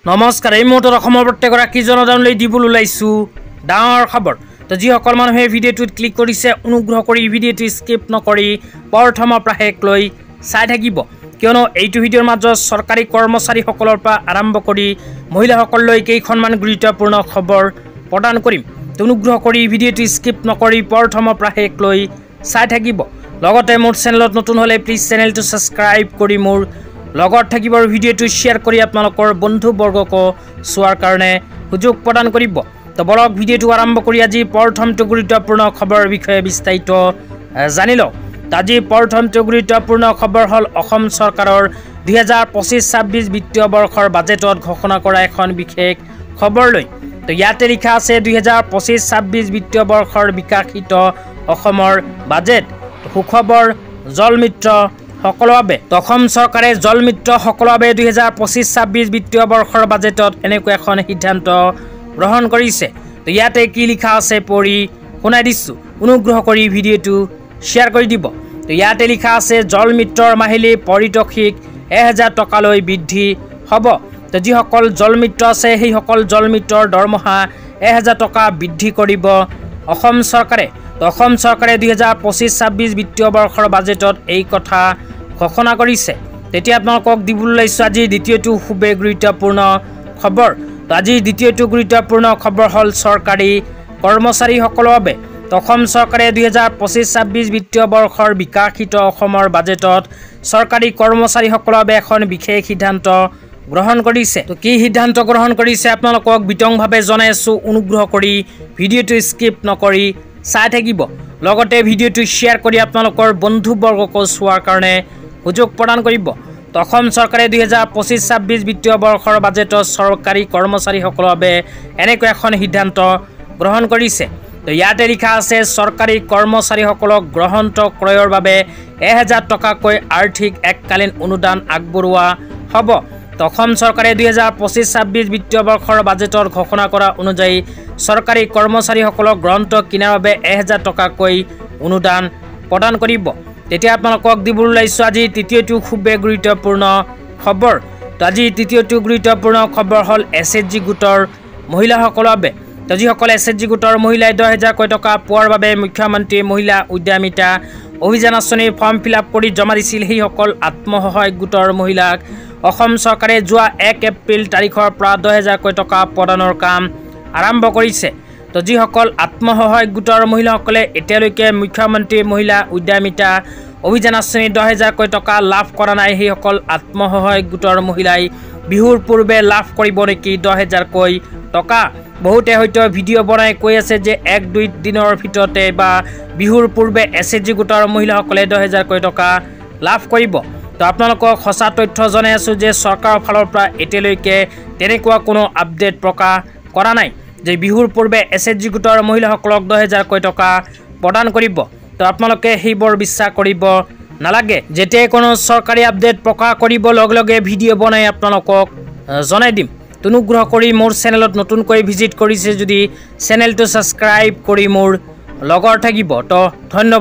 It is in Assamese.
নমস্কাৰ। এই মুহূৰ্তত অসমৰ প্ৰত্যেকগৰাকী জনসাধাৰণলৈ দিবলৈ ওলাইছো ডাঙৰ খবৰ। তো যিসকল মানুহে ভিডিঅ'টোত ক্লিক কৰিছে অনুগ্ৰহ কৰি ভিডিঅ'টো স্কিপ নকৰি প্ৰথমৰ পৰা শেষলৈ চাই থাকিব, কিয়নো এইটো ভিডিঅ'ৰ মাজত চৰকাৰী কৰ্মচাৰীসকলৰ পৰা আৰম্ভ কৰি মহিলাসকললৈ কেইখনমান গুৰুত্বপূৰ্ণ খবৰ প্ৰদান কৰিম। অনুগ্ৰহ কৰি ভিডিঅ'টো স্কিপ নকৰি প্ৰথমৰ পৰা শেষলৈ চাই থাকিব। লগতে মোৰ চেনেলত নতুন হ'লে প্লিজ চেনেলটো ছাবস্ক্ৰাইব কৰি মোৰ লগত থাকিব আৰু ভিডিঅ'টো শ্বেয়াৰ কৰি আপোনালোকৰ বন্ধুবৰ্গকো চোৱাৰ কাৰণে সুযোগ প্ৰদান কৰিব। তো বলক ভিডিঅ'টো আৰম্ভ কৰি আজি প্ৰথমটো গুৰুত্বপূৰ্ণ খবৰৰ বিষয়ে বিস্তাৰিত জানি লওঁ। আজি প্ৰথমটো গুৰুত্বপূৰ্ণ খবৰ হ'ল অসম চৰকাৰৰ 2025-26 বিত্তীয় বৰ্ষৰ বাজেটত ঘোষণা কৰা এখন বিশেষ খবৰলৈ। তো ইয়াতে লিখা আছে 2025-26 বিত্তীয় বৰ্ষৰ বিকাশিত অসমৰ বাজেট। সুখবৰ জল মিত্ৰ সকলৰ বাবে। অসম চৰকাৰে জল মিত্ৰ সকলৰ বাবে 2025-26 বিত্তীয় বৰ্ষৰ বাজেটত এনেকুৱা এখন সিদ্ধান্ত গ্ৰহণ কৰিছে। তো ইয়াতে কি লিখা আছে পঢ়ি শুনাই দিছোঁ, অনুগ্ৰহ কৰি ভিডিঅ'টো শ্বেয়াৰ কৰি দিব। তো ইয়াতে লিখা আছে জল মিত্ৰৰ মাহিলী পাৰিতোষিক 1000 টকালৈ বৃদ্ধি হ'ব। তো যিসকল জল মিত্ৰ আছে সেইসকল জল মিত্ৰৰ দৰমহা 1000 টকা বৃদ্ধি কৰিব অসম চৰকাৰে। তো অসম চৰকাৰে 2025-26 বিত্তীয় বৰ্ষৰ বাজেটত এই কথা ঘোষণা কৰিছে। তেতিয়া আপোনালোকক দিবলৈ ওলাইছোঁ আজি দ্বিতীয়টো খুবেই গুৰুত্বপূৰ্ণ খবৰ। তো আজি দ্বিতীয়টো গুৰুত্বপূৰ্ণ খবৰ হ'ল চৰকাৰী কৰ্মচাৰীসকলৰ বাবে। তো অসম চৰকাৰে 2025-26 বিত্তীয় বৰ্ষৰ বিকাশিত অসমৰ বাজেটত চৰকাৰী কৰ্মচাৰীসকলৰ বাবে এখন বিশেষ সিদ্ধান্ত গ্ৰহণ কৰিছে। তো কি সিদ্ধান্ত গ্ৰহণ কৰিছে আপোনালোকক বিতংভাৱে জনাই আছোঁ, অনুগ্ৰহ কৰি ভিডিঅ'টো স্কিপ নকৰি চাই থাকিব। লগতে ভিডিঅ'টো শ্বেয়াৰ কৰি আপোনালোকৰ বন্ধুবৰ্গকো চোৱাৰ কাৰণে সুযোগ প্ৰদান কৰিব। তো অসম চৰকাৰে 2025-26 বিত্তীয় বৰ্ষৰ বাজেটত চৰকাৰী কৰ্মচাৰীসকলৰ বাবে এনেকুৱা এখন সিদ্ধান্ত গ্ৰহণ কৰিছে। তো ইয়াতে লিখা আছে চৰকাৰী কৰ্মচাৰীসকলক গ্ৰহণত ক্ৰয়ৰ বাবে 1000 টকাকৈ আৰ্থিক এককালীন অনুদান আগবঢ়োৱা হ'ব। তো অসম চৰকাৰে 2025-26 বিত্তীয় বৰ্ষৰ বাজেটত ঘোষণা কৰা অনুযায়ী চৰকাৰী কৰ্মচাৰীসকলক গ্ৰন্থ কিনাৰ বাবে 1000 টকাকৈ অনুদান প্ৰদান কৰিব। তেতিয়া আপোনালোকক দিবলৈ ওলাইছোঁ আজি তৃতীয়টো খুবেই গুৰুত্বপূৰ্ণ খবৰ। তো আজি তৃতীয়টো গুৰুত্বপূৰ্ণ খবৰ হ'ল SHG গোটৰ মহিলাসকলৰ বাবে। তো যিসকল SHG গোটৰ মহিলাই 10,000কৈ টকা পোৱাৰ বাবে মুখ্যমন্ত্ৰী মহিলা উদ্যমিতা অভিযান আঁচনিৰ ফৰ্ম ফিল-আপ কৰি জমা দিছিল, সেইসকল আত্মসহায়ক গোটৰ মহিলাক অসম চৰকাৰে যোৱা 1 এপ্ৰিল তাৰিখৰ পৰা 10,000কৈ টকা প্ৰদানৰ কাম আৰম্ভ কৰিছে। তো যিসকল আত্মসহায়ক গোটৰ মহিলাসকলে এতিয়ালৈকে মুখ্যমন্ত্ৰী মহিলা উদ্যমিতা অভিযান আঁচনি 10,000কৈ টকা লাভ কৰা নাই, সেইসকল আত্মসহায়ক গোটৰ মহিলাই বিহুৰ পূৰ্বে লাভ কৰিব নেকি 10,000কৈ টকা। বহুতে হয়তো ভিডিঅ' বনাই কৈ আছে যে 1-2 দিনৰ ভিতৰতে বা বিহুৰ পূৰ্বে SHG গোটৰ মহিলাসকলে 10,000কৈ টকা লাভ কৰিব। তো আপোনালোকক সঁচা তথ্য জনাই আছোঁ যে চৰকাৰৰ ফালৰ পৰা এতিয়ালৈকে তেনেকুৱা কোনো আপডেট প্ৰকাশ কৰা নাই যে বিহুৰ পূৰ্বে SHG গোটৰ মহিলাসকলক 10,000কৈ টকা প্ৰদান কৰিব। তো আপোনালোকে সেইবোৰ বিশ্বাস কৰিব নালাগে। যেতিয়াই কোনো চৰকাৰী আপডেট প্ৰকাশ কৰিব লগে লগে ভিডিঅ' বনাই আপোনালোকক জনাই দিম। অনুগ্ৰহ কৰি মোৰ চেনেলত নতুনকৈ ভিজিট কৰিছে যদি চেনেলটো ছাবস্ক্ৰাইব কৰি মোৰ লগত থাকিব। তো ধন্যবাদ।